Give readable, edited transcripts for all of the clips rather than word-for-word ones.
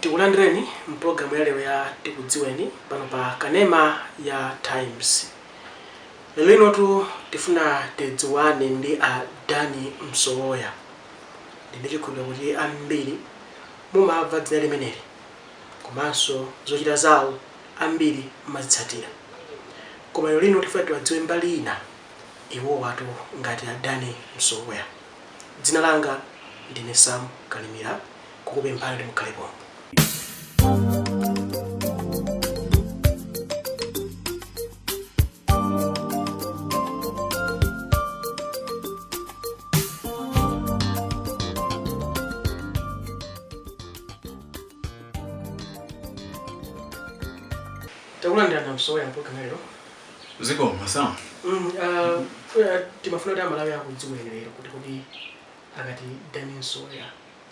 Tikulandireni mpologalamu yaleero ya Tikudziweni pano pa kanema ya Times. Lero tifuna tidziwane ndi a Dani Msowoya. Ndinechikumbira kuti ambiri mumamva dzina limeneli, komanso zochita zawo ambiri mazitsatira. Koma lero tifuna tiwadziwe mbali ina iwo watu ngati a Dani Msowoya. Dzina langa ndine Sam Kalimira, kukupemphani ndi mukhalepo. Takulandirani Msowoya mpologalamu lero. Ziko masama. Timafuna kuti amalawi akudziweni lero kuti akati Dani Msowoya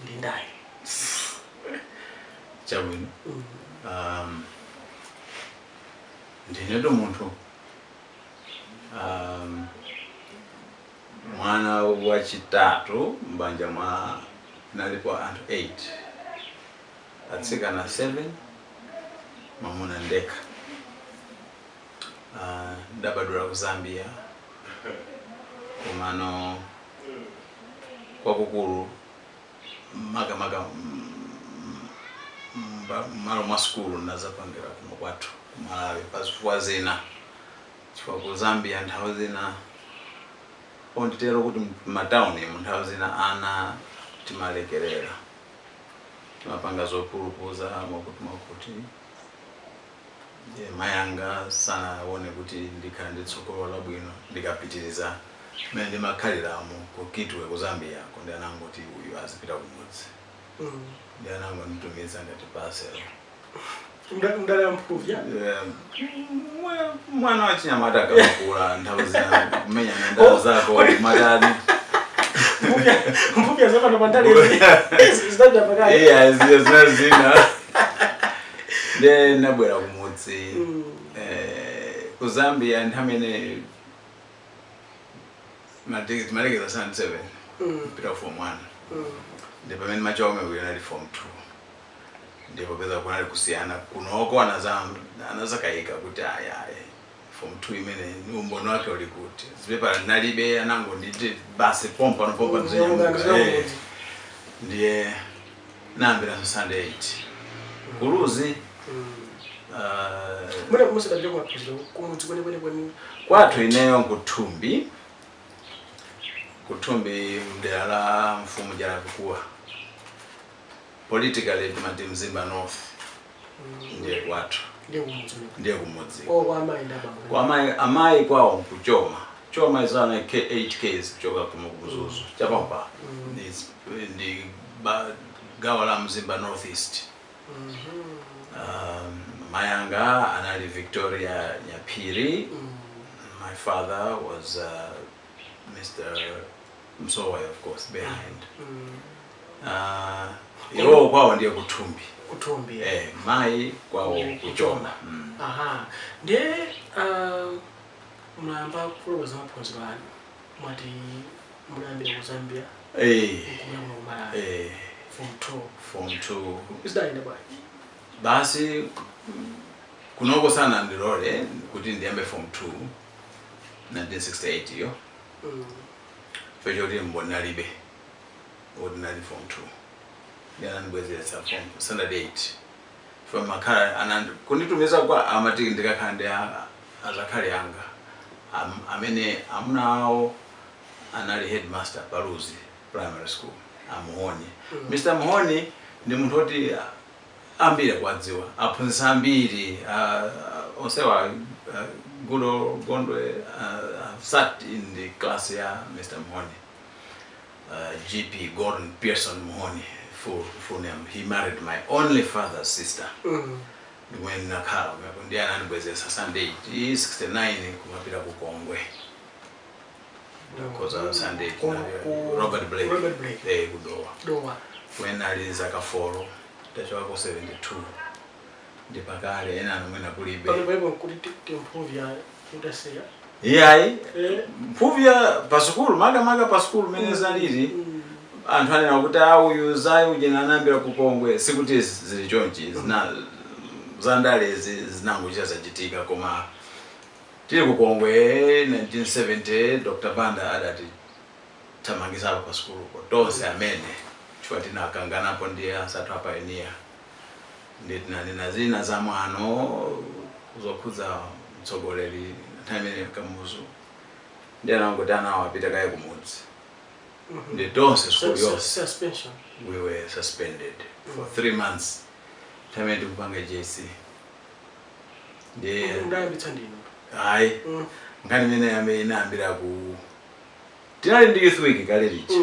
ndi ndani. Chabwino. Ndinedo munthu mwana wachitatu mbanja mwa nalipo anthu 8, atsikana 7, mamuna ndeka. Ndabadwira ku Zambia, komano kwakukulu maga malo mwa skulu nazapangira kuno kwathu kumalawi pazifukwa zina chifukwa ku Zambia nthawi zina onditero kuti matauni nthawi zina ana timalekerera timapanga zopulupuza mwakuti mayanga sanaone kuti ndikhala nditsogolo labwino ndikapitiriza mene ndimakhaliramo kukitwe ku Zambia kundi anangoti uyu azipita kumudzi. Ndi anango nditumiza ngati pasero. Ndala mpuvya? Mwana wachinyamata akakula nthawi zina kumenya ndala zako matani. Mpuvya zapa ndo mandali. Zidabya pakali. Zina. Then nabwera kumudzi. Ku Zambia ndamene malekeza sana 7. Pita form 1. Ndipo pamene machome uyonali form 2. Ndipo peza kunali kusiyana kunoko anazakayika kuti ayaye form 2 imene umbono wake uli kuti zipepa nalibe anango nditi basi pompa nzenya ndiye nambira Sunday 8 kuluzi mwene kumusika kwa pizzo kumudzi kwene kwathu ineyo kutumbi mdera la mfumu jala kukua politically timati Mzimba North ndiye kwathu ndiye kumudzi kwa amai kwao kuchoma izana 8 k's kuchoka kumukuzuzu chapampa ndi gawo la Mzimba Northeast. Mayanga anali Victoria Nyapiri. My father was Mr. Msowoya, of course, behind. Iwo kwao ndiye kutumbi. Mai kwao kuchoma. Aha. Ndiye mnamba kuloza maphunziro anu. Mwati mnambira ku Zambia. Form 2. Isida ine bwana. Basi kunoko sana ndilole kuti ndiyambe form 2 1968 yo. Fejoti mbonalibe ordinary form 2 yana ngwezesa form standard 8 from makhala anandi kunitumiza kwa amatiki ndikakhande azakhale yanga amene amunawo anali headmaster Paluzi primary school amuhoni. Mr. Muhoni ndi munthu oti ambiri kwadziwa aphunzitsa ambiri onsewa Gudo Gondwe sat in the class ya Mr. Muhoni. GP Gordon Pearson Muhoni, full name. He married my only father's sister. When nakhala ndi anandibwezesa Sunday 69 kumapita ku Kongwe. Because Sunday Robert Blake. Kudowa. When alizaka 4 tacho wako 72. Ndipakale ena anomwena kulibe. Balibo kuti tempuvya udasiya. Yayi. Mpuvya pasukulu maga pasukulu meneza lili. anthu anena kuti auyuzayi ujena anambira kukongwe sikuti zili chonchi zandalezi zinangochita zachitika koma tili kukongwe 1970 Dr. Banda adati tamangizapo pa skuluko tonse amene chifukwa tinakanganapo ndiye ansathu apayeniya ndi tinanena zina za mwano zokhudza mtsogoleri nthawi Kamuzu ndiye anangoti anawapita kaye kumudzi ndi tonse school yonse suspension. We were suspended for 3 months nthawi tikupanga JC ndiye ndayambitsa ndino hayi ngani mene inaambira ku tinali ndi youth week kale lichi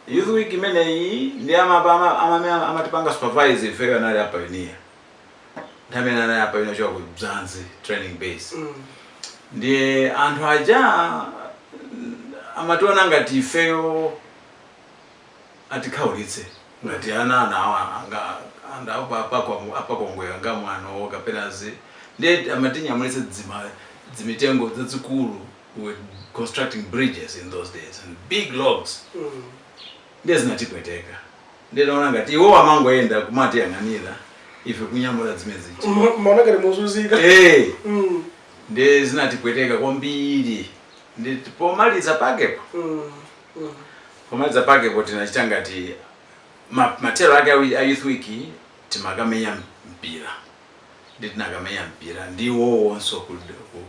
youth week imeneyi ndi amatipanga supervise ifeyo anali apa iniya nthawi anali apa ino choka ku Mzanzi training base ndiye anthu aja amationa ngati ifeyo atikhaulitse ngati ana awa apa kongwe anga mwano kapenazi ndiye amatinyamulitse dzimitengo zazikulu. We were constructing bridges in those days and big logs. Ndiye zinatipweteka ndiye naona ngati iwo amangoenda kumati yang'anira ife kunyamula zimezi maona ngati mozunzika ndiye zinatipweteka kwambiri ndiye pomaliza pakepo tinachita ngati matero ake a youth week timakamenya mpira ndiye tinakamenya mpira ndiwo wonso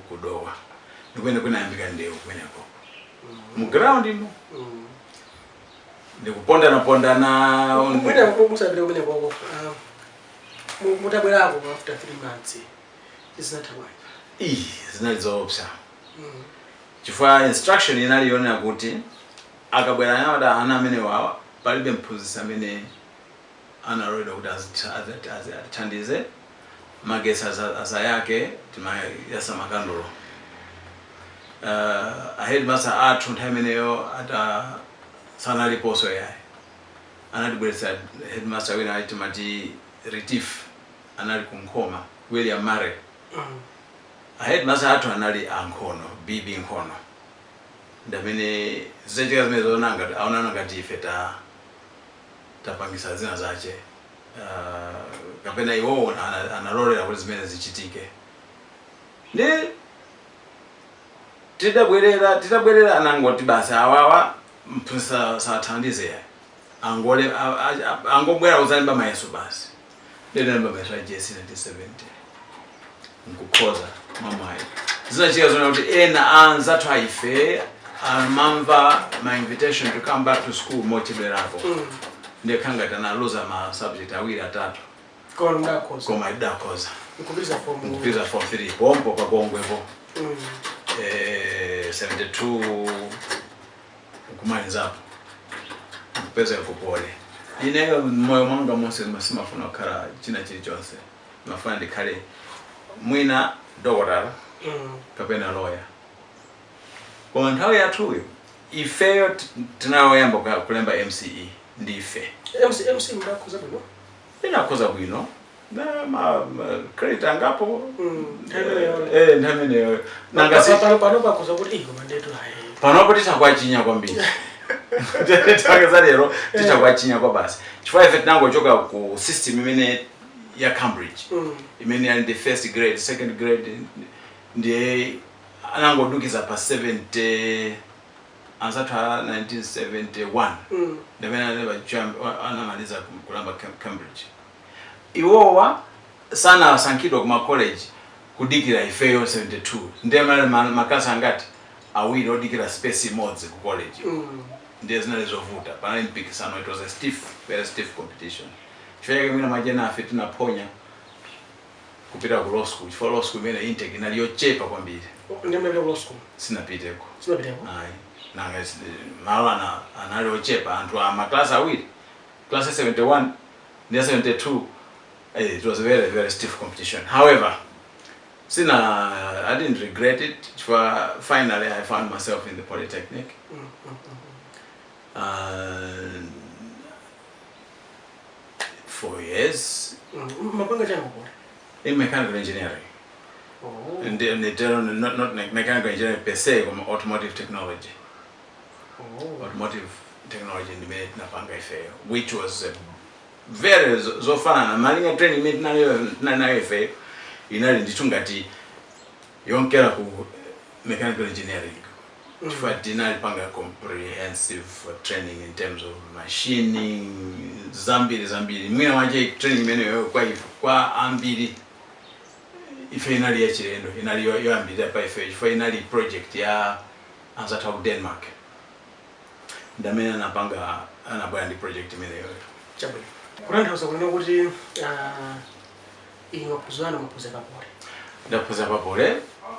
kudowa ndikwene kunayambika ndewu kweneko mu ground imo ndikupondana mwina musabire kumene koko mutabwerako after 3 months izinathawayi zinali zoopsa chifukwa instruction inali yonena kuti akabwera nyamata ana amene wawa palibe mphunzitsi amene analoledwa kuti athandize magesi azayake timayasa makandolo. Headmaster athu nthawi imeneyo sanaliponso yayi anatibweretsa headmaster wina timati Retif anali kunkhoma William Mare. Headmaster athu anali Ankhono Bibi Nkhono ndamene zichika zimene zonanga aonana ngati ife tapangisa zina zache kapena iwo analolera kuti zimene zichitike ndi tidabwerera anangoti basi awawa mphunzitsi sathandize angobwera uzalimba mayeso basi ndalimba mayeso a JC 1970 nkukhoza mamayi zinachika zona kuti ena anzathu aife amamva my invitation to come back to school mochibwerapo ndiye khangati analuza ma subject awiri atatu koma idakhoza nkupitiriza form 3 pompo pakongwepo 72 kumalizapo kupeza kupole ineyo moyo mwanga monse simafuna kukhala china chilichonse mafuna ndikhale mwina dokotala kapena lawyer koma nthawi yathuyo ifeyo tinayoyamba kulemba MCE ndife MC mndakhoza bwino inakhoza bwino ma credit angapo nthawi imeneyo pano pakhoza kuti koma ndetu hayi panopo titakwachinya kwambiri titakeza lero titakwachinya kwa basi chifukwa ife tinangochoka ku system imene ya Cambridge imene ali the first grade second grade ndiye anangodukiza pa 70 ansathu 1971 ndamene anamaliza kulamba Cambridge. Iwowa sana asankhidwa kuma college kudikira ifeyo 72 ndiye makasa angati awiri odikira space imodzi ku college ndiye zinali zovuta panali mpikisano. It was a very stiff competition. Chifukwa mina majena afe tinaponya kupita ku law school. For law school imene intake inali yochepa kwambiri. Ndiye mlebe law school sinapiteko ayi nanga malo anali yochepa anthu amaklasi awiri class 71 ndiye 72. It was a very, very stiff competition. However, I didn't regret it. Finally, I found myself in the Polytechnic. 4 years in mechanical engineering. And not mechanical engineering per se, but automotive technology. Automotive technology ndimene tinapanga ifeyo, which was very zofanana malinga training imene nayo ifeyo inali ndithu ngati yonkera ku mechanical engineering. Chifukwa tinalipanga comprehensive training in terms of machining, zambiri mwina waje training imene kwa ambiri ife inali ya chilendo, inali yoambiri pa ife, chifukwa inali project ya anzathu ku Denmark ndamene anabwera ndi project imene yoyo. Chabwino kutanthauza kunena kuti maphunziro papole. Ndaphunzira papole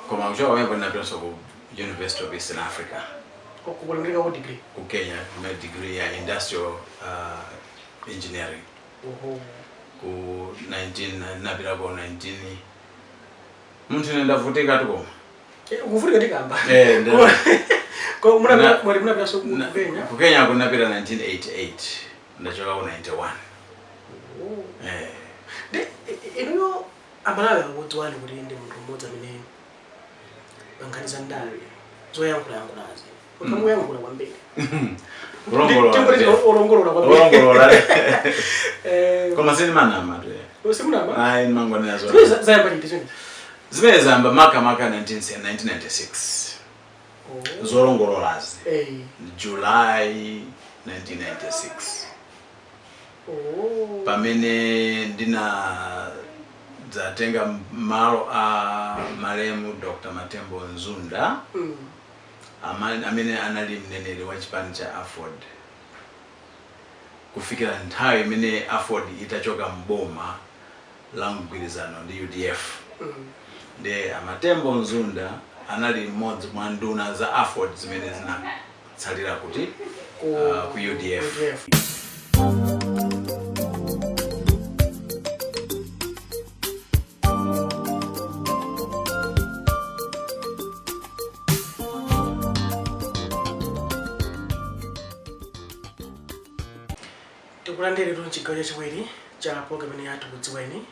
koma kuchoka pamene ndinapita ku University of Eastern Africa. Kukulangirika ku degree ku Kenya, my degree ya industrial engineering. Ku 19 napita ku 19 munthu ndavutika tukoma. Ukuvutika tikamba. Ko muna so ku Kenya. Ku Kenya kunapita 1988 ndachoka ku 91. Ino amalawi akudziwani kuti ndi munthu mmodzi amene banganiza ndale zoyankhulazi ukamuyankhula kwambiri olongolola kwambiri koma sini manama tu simunama ayi mangwana nazo zayamba chinthu zimene zamba maka 1996 zolongololazi July 1996 pamene ndina zatenga malo a malemu Dr. Matembo Nzunda amene anali mneneri wa chipani cha Afford kufikira nthawi imene Afford itachoka mboma la mgwirizano ndi UDF. Ndi Matembo Nzunda anali mmodzi mwa nduna za Afford zimene zinatsalira kuti ku UDF. Tikulandire tu chigawo chachiwiri cha program ya Tikudziweni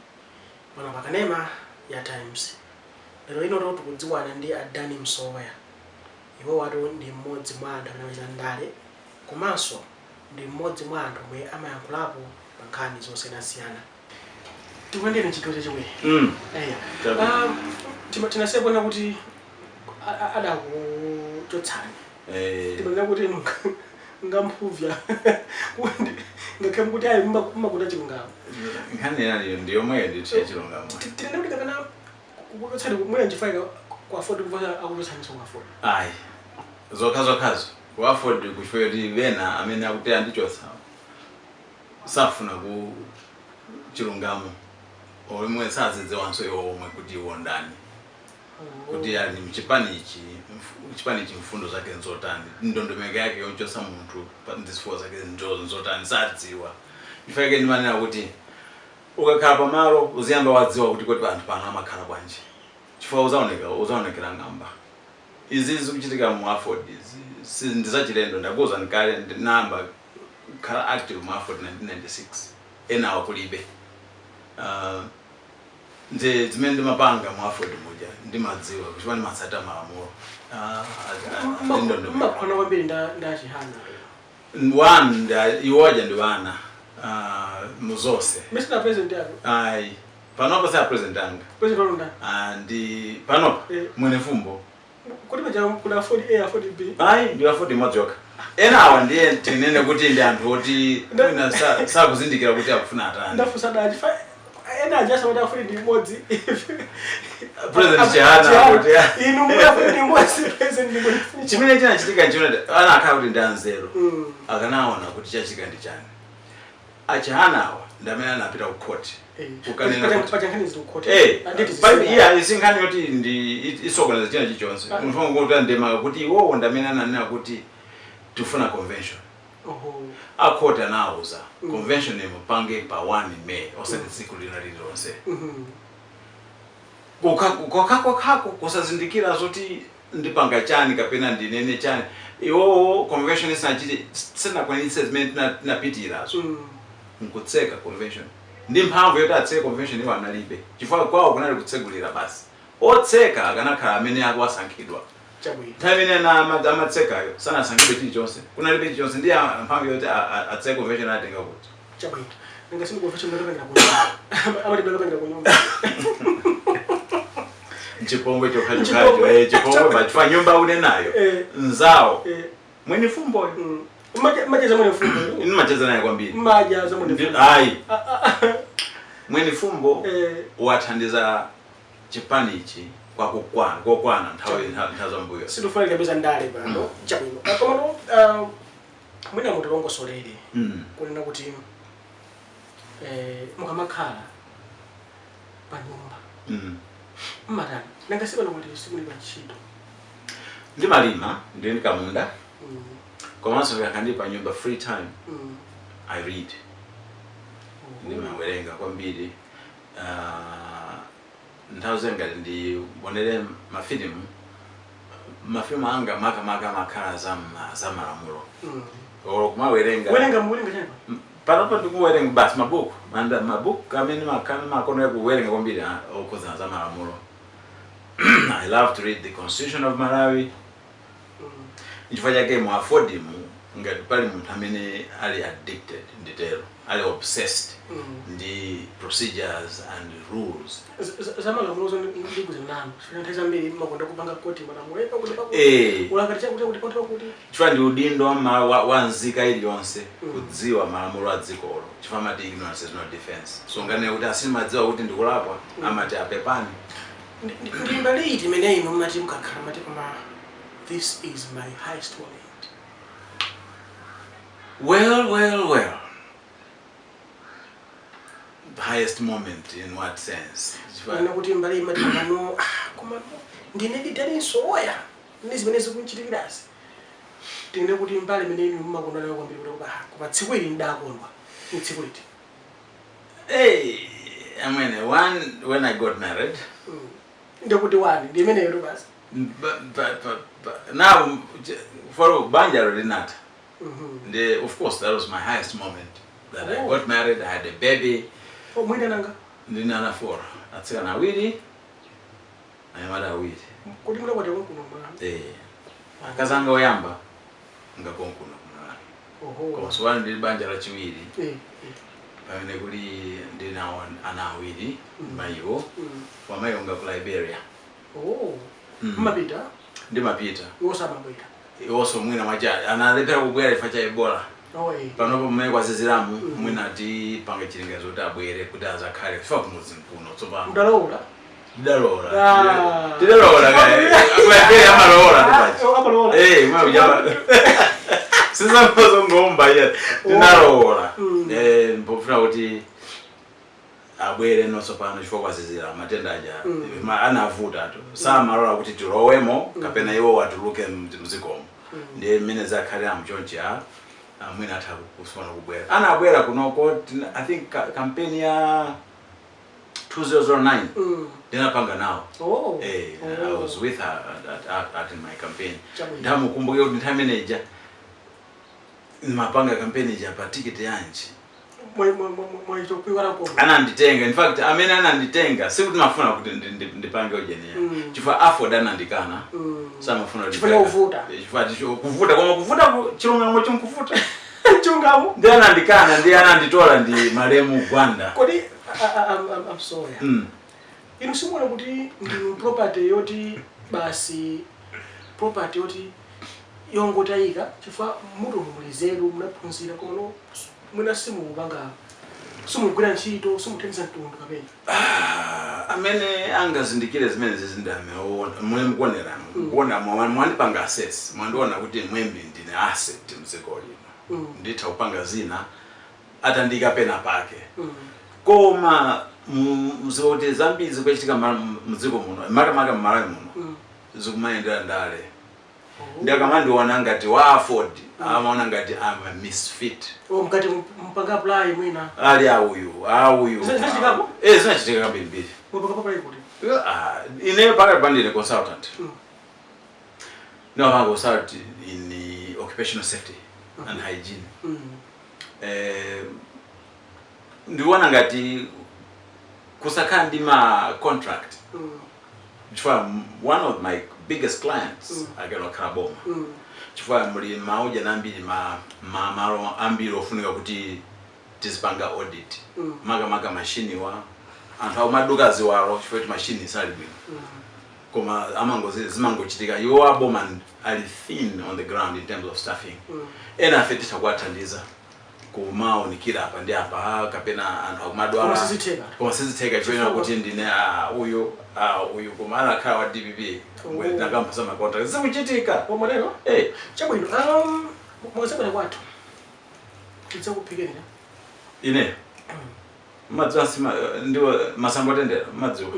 pano pa kanema ya Times. Lero ino tikudziwana ndi Dani Msowoya. Iwo watu ndi mmodzi mwa anthu amene ndale komanso ndi mmodzi mwa anthu omwe amayankhulapo pa nkhani zosiyanasiyana. Tikulandire chigawo chachiwiri. Tinasiya kuona kuti adakuchotsani. Timanena kuti ngampuvya ngakhem kuti ayi mbakuta chilungamo nkhani yaliyo ndiyo mwe ndithi chilungamo tine kuti kapena kukutsali mwe njifaka kwa Afford kuva akutotsanisa kwa Afford ayi zokhazo kwa Afford kushwe kuti vena amene akuti andichotsa safuna ku chilungamo omwe sazidziwanso yomwe kuti iwo ndani kuti ali mchipani ichi mfundo zake nzotani ndondomeko yake yonchosa munthu ndisifo zake nzotani sadziwa ifake ndimanena kuti ukakhala pamalo uziyamba wadziwa kuti anthu pano amakhala bwanji chifukwa uzaonekera ng'amba izi zikuchitika mu Afford ndizachilendo ndakuza ndikale ndinamba khala active mu Afford 1996 enawa kulibe nje zimene ndimapanga mu Afford moja ndimadziwa kuti wani matsata malamulo mmakwana kwambiri ndachihana one iwoja ndi wana muzose Mr. President yako ayi panopa sa president anga president olunda ndi panopa mwene fumbo kuti paja kuna Afford A Afford B ayi ndi Afford mojoka enawa ndiye tinene kuti ndi anthu oti mwina sakuzindikira kuti akufuna atani ndafusa daji ena ajasa wada Afford ndi modzi president chihana kuti inu mwe ndi modzi president ndi modzi chimene chinachitika chimene ana akhala kuti ndi anzeru akanaona kuti chachitika ndi chani achihanawa ndamene anapita ku court ukanena pachankani zili ku court isinkhani yoti ndi isokoneza china chichonse munthu ngokuti ndema kuti iwo ndamene ananena kuti tifuna convention court anauza convention imupange pa 1 May osati tsiku lina lililonse kokako kusazindikira zoti ndipanga chani kapena ndinene chani iwo convention isachiti sinakwanitse zimene tinapitirazo nkutseka convention ndi mphamvu yoti atseke convention iwo analibe chifukwa kwawo kunali kutsegulira basi otseka akanakhala amene akuwasankhidwa Chabwino. Tamine na amatsekayo sana sangibe chilichonse. Kuna libe chilichonse ndiye mphamvu yote atseka convention atenga kuti. Chabwino. Ningasini convention ndo kwenda kunyumba. Amati ndo kwenda kunyumba. Chipongwe chokajukajo chipongwe bachifa nyumba une nayo. Nzao. Mweni fumbo yo. Majeza mweni fumbo. Ini macheza naye kwambiri. Majeza mweni fumbo. Ai. Mweni fumbo wathandiza chipani ichi kwa kukwana nthazo mbuyo. Situfali kabisa ndale pano. Chabwino. Komano mwina mutu longo solele. Kunena kuti mukamakhala pa nyumba. Madam, nangasiba nokuti simuli pantchito. Ndimalima, ndi kamunda. Komanso yakandipa nyumba free time. I read. Ndimawerenga kwambiri. Nthawi ngati ndibonere mafilimu anga makhala za malamulo. Kumawerenga. Werenga chani? Panopa ndikuwerenga basi mabuku. Mabuku amene makono ya kuwerenga kwambiri okhoza za malamulo. I love to read the Constitution of Malawi. Chifukwa chake mu afford ngati pali munthu amene ali addicted nditero, ali obsessed ndi procedures and rules. Zamalamulo ndikuze nanu. Nthawi zambiri makonda kupanga koti malamulo kuti pakuti. Ulakati kuti pakuti. Chifukwa ndi udindo wa nzika iliyonse kudziwa malamulo a dzikolo. Chifukwa amati ignorance is not defense. So ngane kuti asimadziwa kuti ndikulakwa amati apepani. Ndimbali iti mene ino mati mukakhala mati koma this is my highest moment. Well. The highest moment in what sense? Wana kuti mbali mati pano koma ndine Dani Msowoya. Ndizimene zikunchitikirazi. Tine kuti mbali mene ino mumakondwa nayo kwambiri kuti kuba tsiku ili ndakondwa. Ni tsiku liti. I mean, when I got married. Ndikuti wani ndimene yero basi. But now for Banjaro did not. Of course that was my highest moment. That I got married, I had a baby. Mwina nanga? Ndinana 4. Atsikana awiri. Anyamata awiri. Kuti mula kwati kuno mwa. Kazanga oyamba ngakonkuno kumala. Koma swali ndi Banjaro chiwiri. Pamene kuli ndinawo ana awiri mayiwo. Wamayo nga ku Liberia. Mapita? Ndimapita. Wosamabwera. Iwoso mwina maja analepera kubwera ifa cha Ebola. Panopo mmene kwa zizilamu mwina ati pange chilingezo kuti abwere kuti azakhale kufa kumudzi mkuno tsopano. Ndalola. Tidalola kaya. Akubwera amalola ndipachi. Amalola. Mwa ujaba. Sisa mpozo ngomba ya. Ndalola. Mpofuna kuti abwere noso pano chifukwa kwa zizira matenda aja anavuta tu samalola kuti tilowemo kapena iwo watuluke mzikomo ndiye mmene zakhalira mchonchi mwina atha kusona kubwera anabwera kunoko. I think campaign ya 2009 ndinapanga nawo. I was with her at my campaign. Ndamukumbuke kuti nthawi manager mapanga campaign ja pa ticket yanji ananditenga. In fact amene ananditenga sikuti mafuna kuti ndipange ujenia chifukwa afford anandikana samafuna chifukwa kuvuta kuvuta koma kuvuta chilungamo chimkuvuta chungamo ndi anandikana ndi ananditola ndi malemu Gwanda. Kodi Msowoya inu simona kuti ndi property yoti basi property yoti yongotayika chifukwa mutu mulizeru munaphunzira kono mwina simupanga simugwira ntchito simuthandiza mtundu kapena. Amene angazindikire zimene zizindame mwe mkuonerano kuona mwandipanga assess mwandiona kuti mwembi ndine asset mdziko lino nditha kupanga zina atandika pena pake koma mzoti zambiri zikuchitika mdziko muno makamaka mmalawi muno zikumayendera ndale ndakamandioona ngati wa afford amaona ngati I'm a misfit. Mkati mpanga apply mwina ali auyu zinachitikapo zinachitika kambiri mpaka apply kuti ine paka bandile consultant no I consult in the occupational safety and hygiene. Ndiona ngati kusakhala ndi ma contract. One of my biggest clients ageno kaboma chifukwa muli mauja nambiri malo ambiri ofunika kuti tizipanga audit maga machine wa anthu amaduka ziwalo chifukwa kuti machine sali bwino koma amangozi zimangochitika yo aboma ali thin on the ground in terms of staffing ena afetisha kuwathandiza kumaonikira apa ndi apa kapena anthu akumadwala koma sizitheka chifukwa kuti ndine uyu koma anakhala wa DPP ndakampasa makontra zikuchitika koma lero chabwino mwazabwera kwathu tidzakuphikira ine madzi asima ndiwo masamba otendera madziwo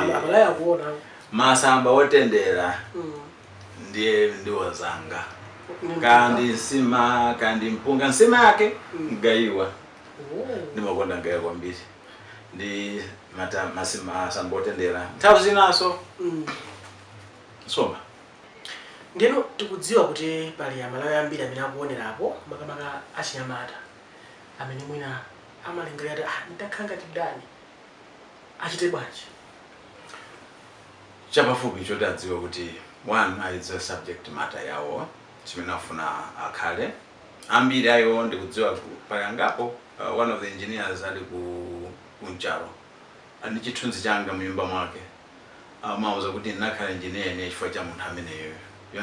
amalaya kuona masamba otendera ndiwo zanga kandi nsima kandi mpunga nsima yake ngaiwa ndimakonda ngaya kwambiri ndi masamba otendera nthawi zinaso soma ndino tikudziwa kuti pali amalawi ambiri amene akuonerapo makamaka achinyamata amene mwina amalingalira ndakhala tidani achite bwanji chapafupi choti adziwe kuti one is a subject matter yawo chimene afuna akhale ambiri ayo ndikudziwa pali angapo one of the engineers ali kunchalo ndi chithunzi changa mnyumba mwake amauza kuti ndakhala engineer ne chifukwa cha munthu ameneyo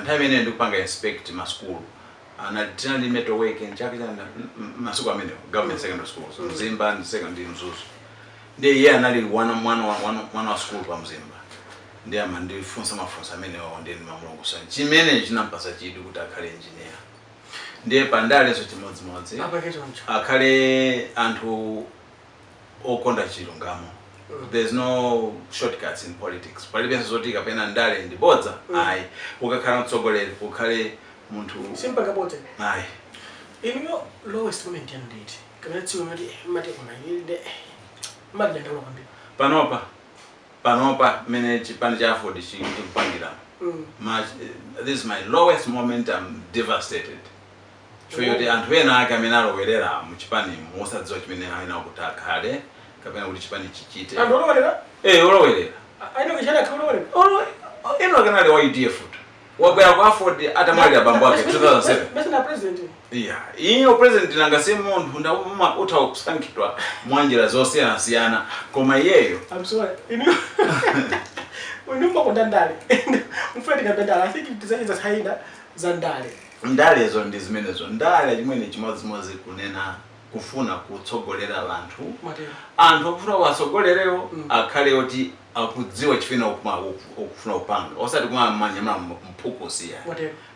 nthawi imeneyo ndikupanga inspect ma school tinali metal working chake masuku amene government secondary school Mzimba ndi secondary Mzuzu ndiye yeye anali mwana wa school pa Mzimba ndiye amandifunsa mafunso amene ndi mamulongo sana chimene chinampasa chidi kuti akhale engineer ndiye pandaleso chimodzimodzi akhale anthu okonda chilungamo. There's no shortcuts in politics. Palibe zoti kapena ndale ndibodza ayi ukakhala mtsogoleri ukhale munthu simple kabote ayi in your lowest moment and date kana tsiwe mati kuna yide madenda kwambiri panopa mene chipani cha afford chikupangira this is my lowest moment. I'm devastated. So yote anthu ena ake amene alowerera mu chipani mosadziwa chimene ayina kuti akhale kapena kuti chipani chichite olowerera olowerera ayino kishana olowerera eno kanali wa UDF wabwera kwa afford atamwalira bambo wake 2007 basi na president iyo president nanga si munthu ndakuma utakusankhidwa mwanjira zosiyana koma iyeyo I'm sorry unimba kondandale mfredi kapendala I think tizayiza saina za ndalezo ndi zimenezo ndale chimene chimodzimodzi kunena kufuna kutsogolera anthu akufuna watsogolerewo akhale oti akudziwa chifina okufuna kupanga osati kumanyamala mphukusi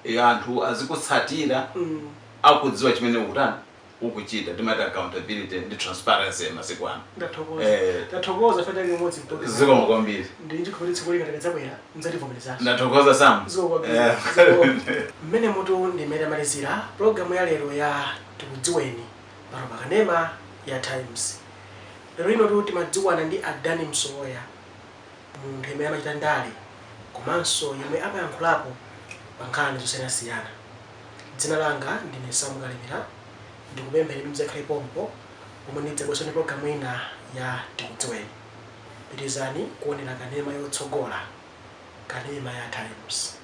ya anthu azikutsatira akudziwa chimene ukutani ukuchita timati accountability ndi transparency masiku ano ndathokoza fata limodzi mtoke zikoma kwambiri ndi chikholitsi kulika ndakadzabwera mdzativomereza ndathokoza sam mmene mutu ndimene malizira programu ya lero ya Tikudziweni pano pa kanema ya Times. Lero ino timadziwana ndi Dani Msowoya munthu yemwe amachita ndale komanso yemwe amayankhulapo pa nkhani zosiyanasiyana. Dzina langa ndine Msowoya ndikupemphera mudzakhale pompo pomwe ndidzabwera ndi programu ina ya Tikudziweni. Pitirizani kuonera kanema yotsogola, kanema ya Times.